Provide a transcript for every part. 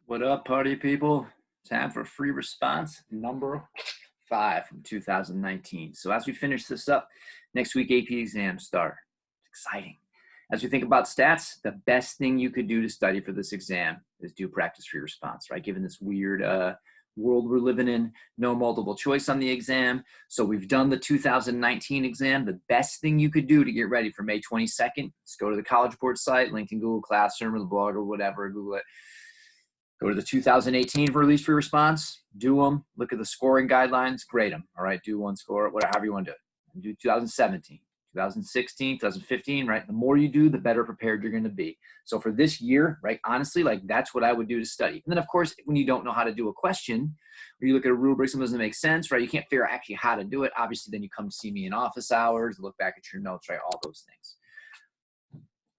What up, party people? Time for free response number 5 from 2019. So as we finish this up, next week AP exams start. It's exciting. As we think about stats, the best thing you could do to study for this exam is do practice free response, right? Given this weird world we're living in, no multiple choice on the exam. So we've done the 2019 exam. The best thing you could do to get ready for May 22nd is go to the College Board site, linked in Google Classroom or the blog or whatever, Google it. Go to the 2018 for release free response, do them, look at the scoring guidelines, grade them. All right, do one score, whatever you want to do it. Do 2017, 2016, 2015, right? The more you do, the better prepared you're going to be. So for this year, right, honestly, like that's what I would do to study. And then, of course, when you don't know how to do a question, or you look at a rubric, something doesn't make sense, right? You can't figure out actually how to do it. Obviously, then you come see me in office hours, look back at your notes, right? All those things.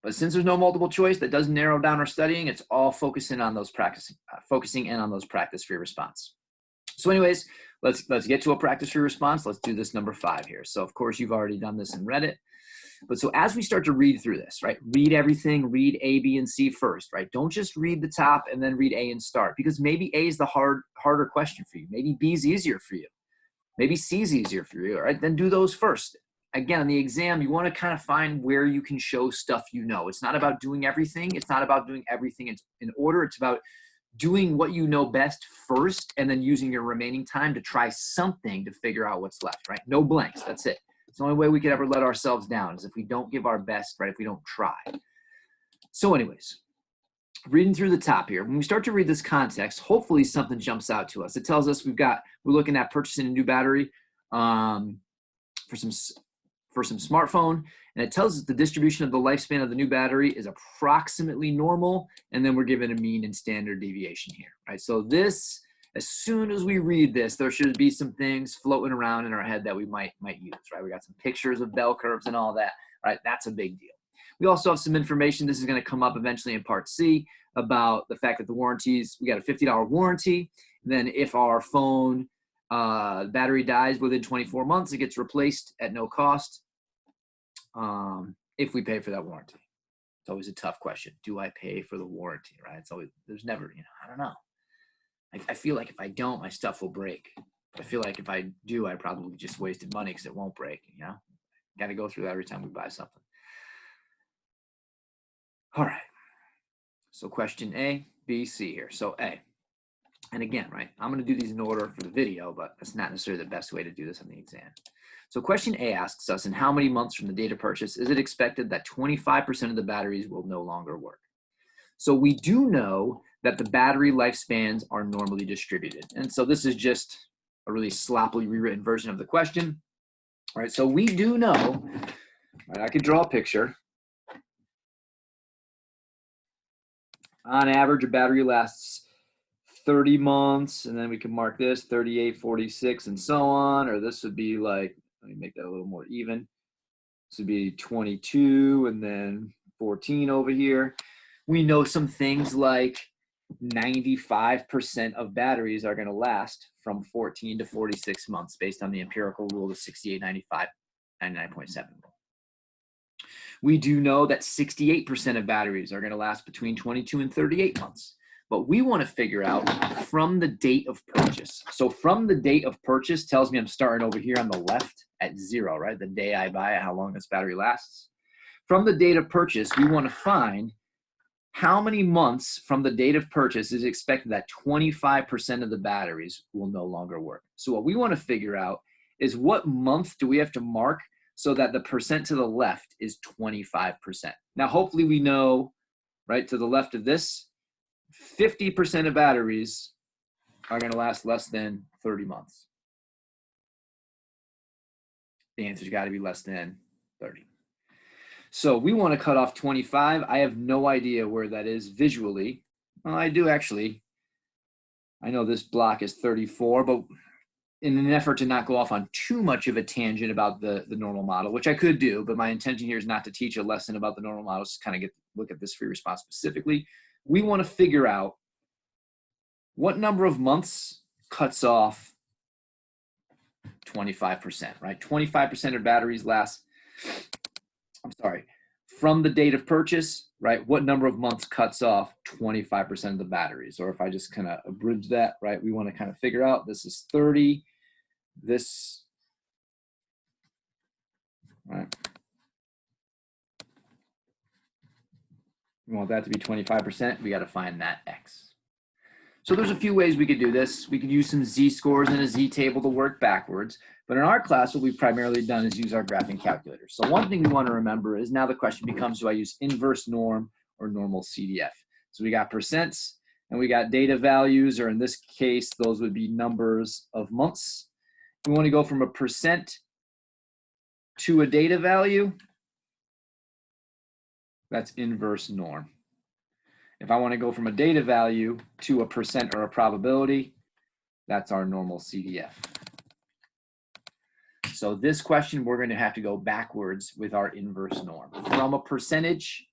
But since there's no multiple choice, that does narrow down our studying. It's all focusing on those focusing in on those practice free response. So anyways, let's get to a practice free response. Let's do this number 5 here. So of course you've already done this and read it. But so as we start to read through this, right, read everything, read A, B, and C first, right? Don't just read the top and then read A and start, because maybe A is the harder question for you. Maybe B is easier for you. Maybe C is easier for you, all right? Then do those first. Again, on the exam, you want to kind of find where you can show stuff you know. It's not about doing everything. It's not about doing everything in order. It's about doing what you know best first and then using your remaining time to try something to figure out what's left, right? No blanks. That's it. It's the only way we could ever let ourselves down is if we don't give our best, right? If we don't try. So anyways, reading through the top here, when we start to read this context, hopefully something jumps out to us. It tells us we're looking at purchasing a new battery for some smartphone, and it tells us the distribution of the lifespan of the new battery is approximately normal, and then we're given a mean and standard deviation here, right? So this, as soon as we read this, there should be some things floating around in our head that we might use, right? We got some pictures of bell curves and all that, right? That's a big deal. We also have some information, this is going to come up eventually in part C, about the fact that the warranties, we got a $50 warranty. Then if our phone battery dies within 24 months, it gets replaced at no cost. If we pay for that warranty. It's always a tough question. Do I pay for the warranty, right? It's always, there's never, I don't know. I feel like if I don't, my stuff will break. I feel like if I do, I probably just wasted money because it won't break, Got to go through that every time we buy something. All right. So question A, B, C here. So A. And again, right, I'm going to do these in order for the video, but that's not necessarily the best way to do this on the exam. So question A asks us, in how many months from the date of purchase is it expected that 25% of the batteries will no longer work? So we do know that the battery lifespans are normally distributed. And so this is just a really sloppily rewritten version of the question. All right, so we do know, right, I could draw a picture. On average, a battery lasts 30 months, and then we can mark this 38, 46, and so on. Or this would be like, let me make that a little more even. This would be 22 and then 14 over here. We know some things like 95% of batteries are going to last from 14 to 46 months based on the empirical rule of 68, 95, 99.7 rule. We do know that 68% of batteries are going to last between 22 and 38 months. But we want to figure out from the date of purchase. So from the date of purchase tells me I'm starting over here on the left at 0, right? The day I buy it, how long this battery lasts. From the date of purchase, we want to find how many months from the date of purchase is expected that 25% of the batteries will no longer work. So what we want to figure out is what month do we have to mark so that the percent to the left is 25%. Now, hopefully we know, right, to the left of this, 50% of batteries are going to last less than 30 months. The answer's got to be less than 30. So we want to cut off 25. I have no idea where that is visually. Well, I do actually. I know this block is 34, but in an effort to not go off on too much of a tangent about the normal model, which I could do, but my intention here is not to teach a lesson about the normal model, just kind of look at this free response specifically. We want to figure out what number of months cuts off 25%, right? 25% of batteries last, from the date of purchase, right, what number of months cuts off 25% of the batteries? Or if I just kind of abridge that, right, we want to kind of figure out this is 30, this, right? We want that to be 25%. We got to find that X. So there's a few ways we could do this. We could use some z-scores and a z-table to work backwards. But in our class, what we've primarily done is use our graphing calculator. So one thing we want to remember is now the question becomes, do I use inverse norm or normal CDF? So we got percents and we got data values, or in this case, those would be numbers of months. We want to go from a percent to a data value. That's inverse norm. If I want to go from a data value to a percent or a probability, that's our normal CDF. So this question, we're going to have to go backwards with our inverse norm. From a percentage,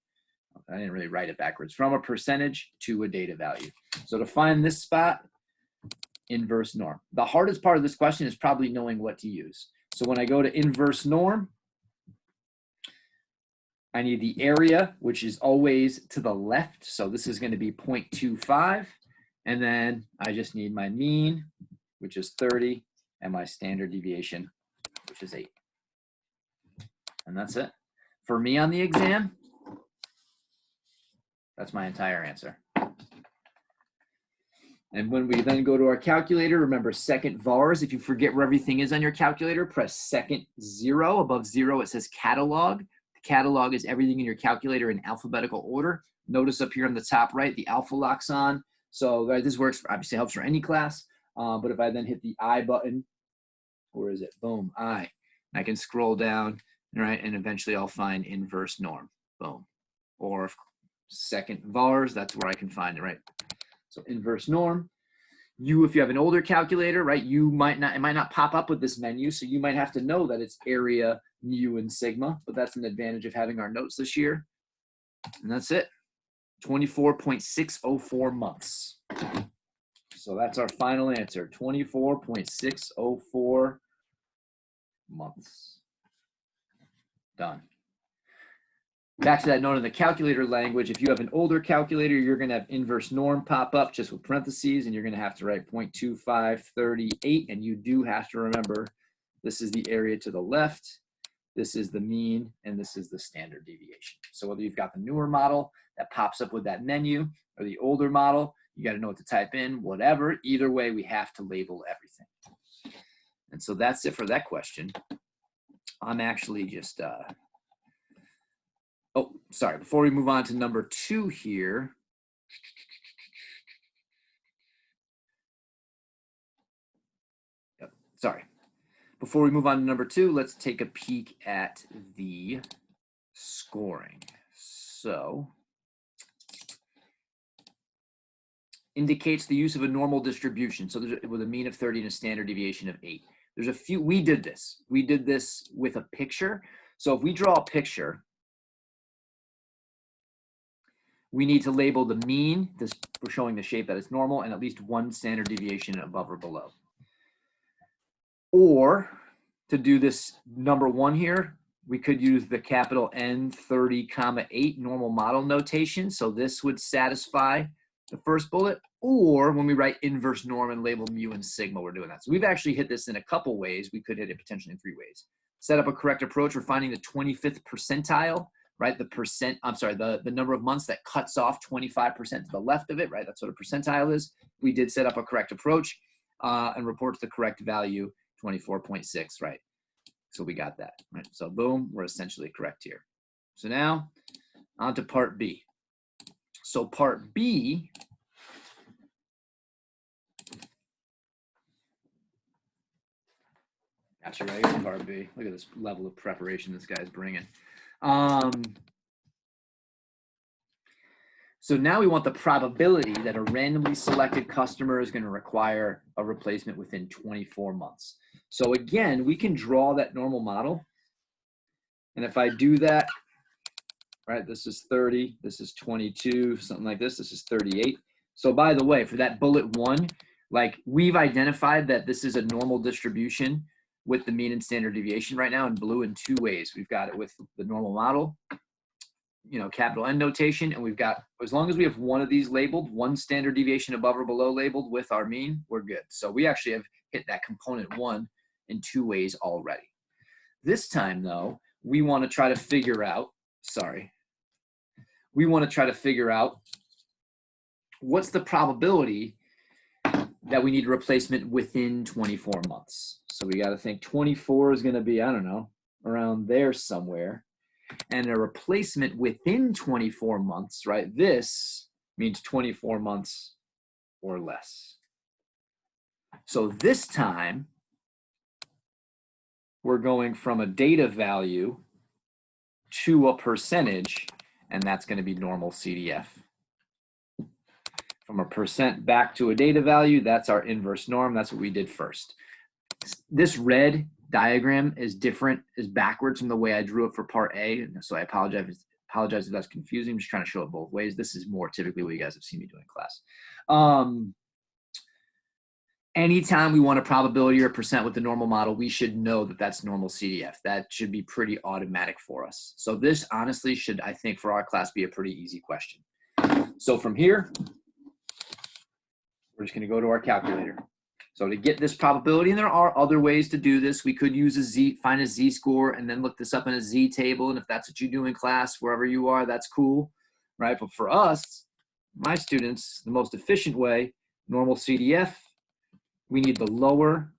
I didn't really write it backwards, from a percentage to a data value. So to find this spot, inverse norm. The hardest part of this question is probably knowing what to use. So when I go to inverse norm, I need the area, which is always to the left. So this is going to be 0.25. And then I just need my mean, which is 30, and my standard deviation, which is 8. And that's it. For me on the exam, that's my entire answer. And when we then go to our calculator, remember second vars. If you forget where everything is on your calculator, press second 0. Above 0, it says catalog. Catalog is everything in your calculator in alphabetical order. Notice up here on the top right, the alpha lock's on. So this works, obviously helps for any class. But if I then hit the I button, where is it? Boom, I. I can scroll down, right? And eventually I'll find inverse norm, boom. Or second vars, that's where I can find it, right? So inverse norm. If you have an older calculator, right, it might not pop up with this menu, so you might have to know that it's area, mu, and sigma, but that's an advantage of having our notes this year. And that's it, 24.604 months. So that's our final answer, 24.604 months. Done. Back to that note in the calculator language, if you have an older calculator, you're going to have inverse norm pop up just with parentheses, and you're going to have to write 0.2538, and you do have to remember this is the area to the left, this is the mean, and this is the standard deviation. So whether you've got the newer model that pops up with that menu or the older model, you got to know what to type in, whatever. Either way, we have to label everything. And so that's it for that question. I'm actually just... oh, sorry, before we move on to number 2 here. Yep, sorry. Before we move on to number 2, let's take a peek at the scoring. So, indicates the use of a normal distribution. So there's with a mean of 30 and a standard deviation of 8. There's a few, we did this with a picture. So if we draw a picture, we need to label the mean, we're showing the shape that it's normal, and at least one standard deviation above or below. Or to do this number 1 here, we could use the capital N 30,8 normal model notation. So this would satisfy the first bullet. Or when we write inverse norm and label mu and sigma, we're doing that. So we've actually hit this in a couple ways. We could hit it potentially in 3 ways. Set up a correct approach. We're finding the 25th percentile, right? The number of months that cuts off 25% to the left of it, right? That's what a percentile is. We did set up a correct approach and report the correct value, 24.6, right? So we got that, right? So boom, we're essentially correct here. So now on to part B. So part B, gotcha, right? Here's part B. Look at this level of preparation this guy's bringing. So now we want the probability that a randomly selected customer is going to require a replacement within 24 months. So again, we can draw that normal model. And if I do that, right, this is 30, this is 22, something like this is 38. So by the way, for that bullet 1, like we've identified that this is a normal distribution with the mean and standard deviation right now in blue in 2 ways. We've got it with the normal model capital N notation, and we've got, as long as we have one of these labeled, one standard deviation above or below labeled with our mean, we're good. So we actually have hit that component 1 in 2 ways already. This time, though, we want to try to figure out, what's the probability that we need a replacement within 24 months. So we got to think 24 is going to be, I don't know, around there somewhere. And a replacement within 24 months, right? This means 24 months or less. So this time, we're going from a data value to a percentage, and that's going to be normal CDF. From a percent back to a data value, that's our inverse norm. That's what we did first. This red diagram is backwards from the way I drew it for part A. So I apologize if that's confusing. I'm just trying to show it both ways. This is more typically what you guys have seen me do in class. Anytime we want a probability or a percent with the normal model, we should know that that's normal CDF. That should be pretty automatic for us. So this honestly should, I think, for our class be a pretty easy question. So from here, we're just going to go to our calculator. So to get this probability, and there are other ways to do this, we could use a Z, find a Z-score, and then look this up in a Z table. And if that's what you do in class, wherever you are, that's cool, right? But for us, my students, the most efficient way, normal CDF, we need the lower,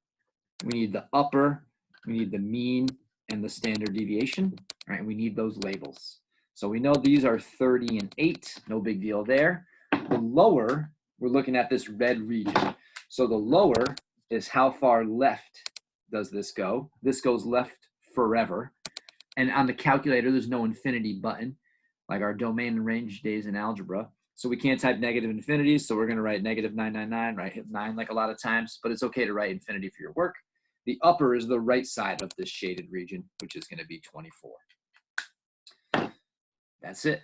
we need the upper, we need the mean, and the standard deviation, right? And we need those labels. So we know these are 30 and 8, no big deal there. The lower, we're looking at this red region. So the lower is how far left does this go. This goes left forever. And on the calculator, there's no infinity button, like our domain and range days in algebra. So we can't type negative infinities, so we're going to write negative 999, right? Hit 9 like a lot of times, but it's okay to write infinity for your work. The upper is the right side of this shaded region, which is going to be 24. That's it.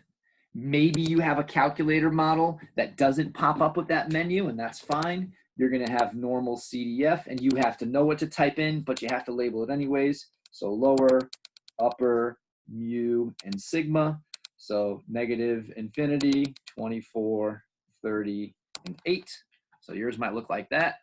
Maybe you have a calculator model that doesn't pop up with that menu, and that's fine. You're going to have normal CDF, and you have to know what to type in, but you have to label it anyways. So lower, upper, mu, and sigma. So negative infinity, 24, 30, and 8. So yours might look like that,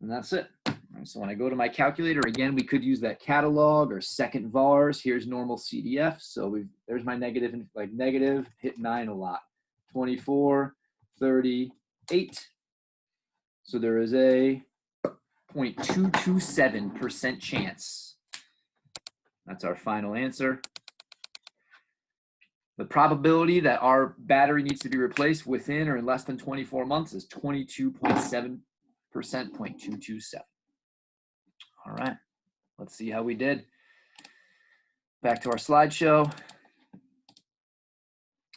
and that's it. Right, so when I go to my calculator, again, we could use that catalog or second vars. Here's normal CDF. So there's my negative, like negative, hit 9 a lot. 24, 30, 8. So there is a 0.227% chance. That's our final answer. The probability that our battery needs to be replaced within or in less than 24 months is 22.7%, 0.227. All right, let's see how we did. Back to our slideshow.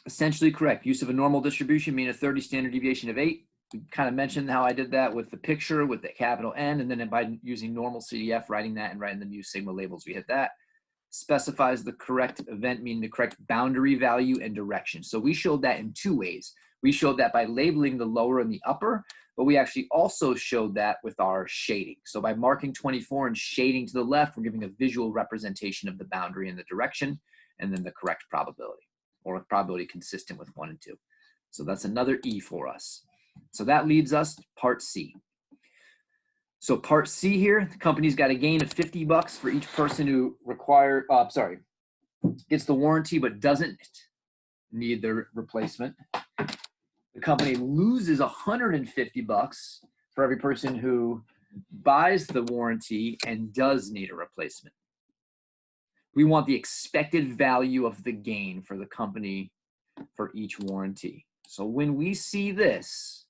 Essentially correct. Use of a normal distribution, mean a 30 standard deviation of 8. We kind of mentioned how I did that with the picture, with the capital N, and then by using normal CDF, writing that and writing the mu sigma labels, we hit that. Specifies the correct event, meaning the correct boundary value and direction. So we showed that in 2 ways. We showed that by labeling the lower and the upper, but we actually also showed that with our shading. So by marking 24 and shading to the left, we're giving a visual representation of the boundary and the direction, and then the correct probability, or a probability consistent with 1 and 2. So that's another E for us. So that leads us to part C. So part C here, the company's got a gain of $50 for each person who gets the warranty but doesn't need the replacement. The company loses $150 for every person who buys the warranty and does need a replacement. We want the expected value of the gain for the company for each warranty. So when we see this,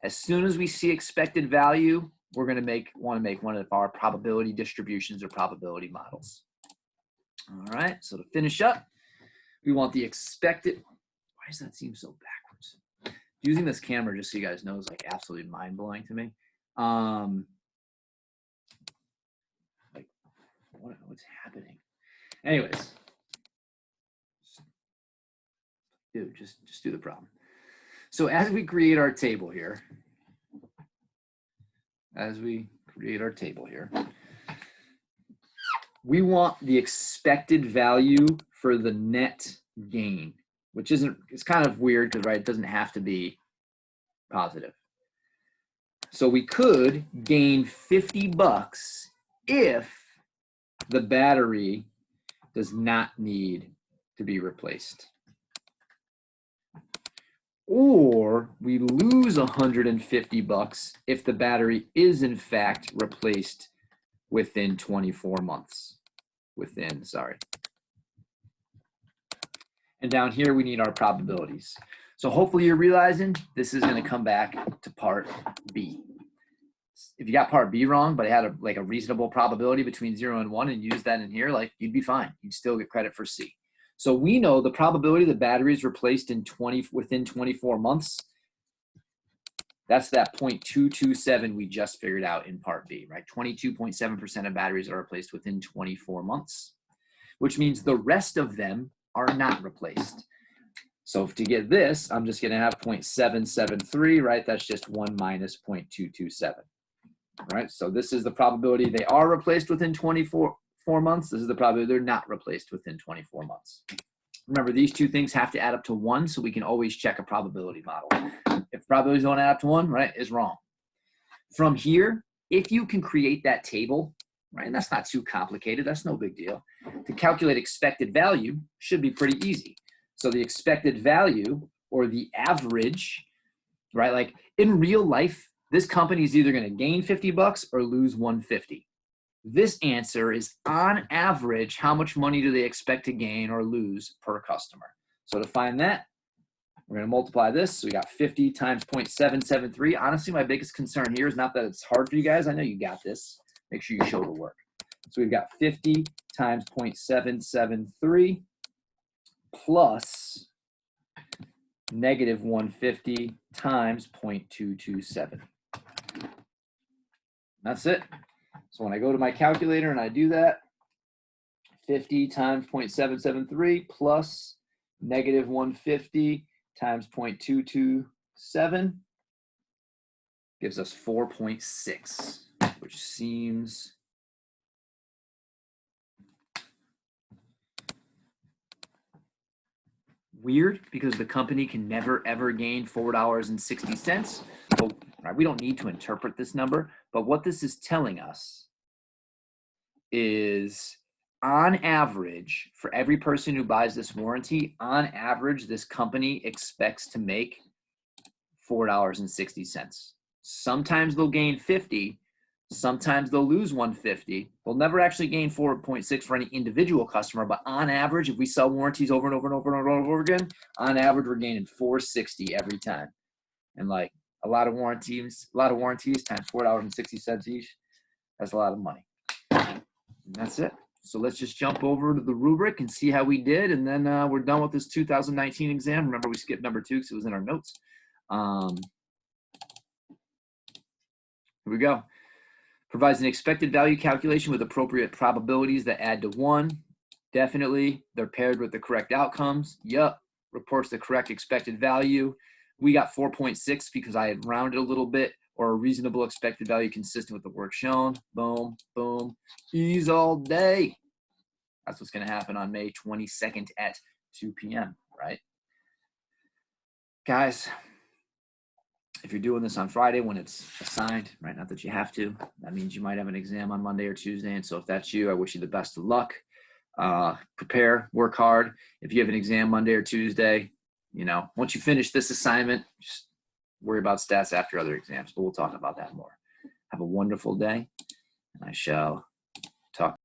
as soon as we see expected value, we're going to want to make one of our probability distributions or probability models. All right, so to finish up, we want the expected, why does that seem so backwards? Using this camera, just so you guys know, is like absolutely mind-blowing to me. Like, what's happening? Anyways, dude, just do the problem. So as we create our table here, we want the expected value for the net gain. which isn't, it's kind of weird because, right, it doesn't have to be positive. So we could gain $50 if the battery does not need to be replaced. Or we lose $150 if the battery is in fact replaced within 24 months. And down here we need our probabilities. So hopefully you're realizing this is going to come back to part B. If you got part B wrong, but it had a reasonable probability between 0 and 1 and use that in here, like, you'd be fine. You'd still get credit for C. So we know the probability the battery is replaced within 24 months. That's that 0.227 we just figured out in part B, right? 22.7% of batteries are replaced within 24 months, which means the rest of them are not replaced. So to get this, I'm just going to have 0.773, right? That's just 1 minus 0.227, right? So this is the probability they are replaced within 24 months. This is the probability they're not replaced within 24 months. Remember, these two things have to add up to 1, so we can always check a probability model. If probabilities don't add up to 1, right, is wrong. From here, if you can create that table, right, and that's not too complicated, that's no big deal. To calculate expected value should be pretty easy. So the expected value, or the average, right, like in real life, this company is either going to gain $50 or lose $150. This answer is, on average, how much money do they expect to gain or lose per customer? So to find that, we're going to multiply this. So we got 50 times 0.773. Honestly, my biggest concern here is not that it's hard for you guys. I know you got this. Make sure you show the work. So we've got 50 times 0.773 plus negative 150 times 0.227. That's it. So when I go to my calculator and I do that, 50 times 0.773 plus negative 150 times 0.227 gives us 4.6, which seems weird because the company can never ever gain $4.60. But right, we don't need to interpret this number, but what this is telling us is, on average, for every person who buys this warranty, on average, this company expects to make $4.60. Sometimes they'll gain 50, sometimes they'll lose 150. They'll never actually gain 4.6 for any individual customer, but on average, if we sell warranties over and over and over and over and over again, on average, we're gaining 460 every time. And like a lot of warranties times $4.60 each, that's a lot of money. And that's it. So let's just jump over to the rubric and see how we did, and then we're done with this 2019 exam. Remember, we skipped number 2 because it was in our notes. Here we go. Provides an expected value calculation with appropriate probabilities that add to 1. Definitely. They're paired with the correct outcomes. Yup. Reports the correct expected value. We got 4.6 because I had rounded a little bit, or a reasonable expected value consistent with the work shown. Boom, boom. Ease all day. That's what's going to happen on May 22nd at 2 p.m., right? Guys, if you're doing this on Friday when it's assigned, right, not that you have to, that means you might have an exam on Monday or Tuesday. And so if that's you, I wish you the best of luck. Prepare, work hard. If you have an exam Monday or Tuesday, you know, once you finish this assignment, just worry about stats after other exams, but we'll talk about that more. Have a wonderful day, and I shall talk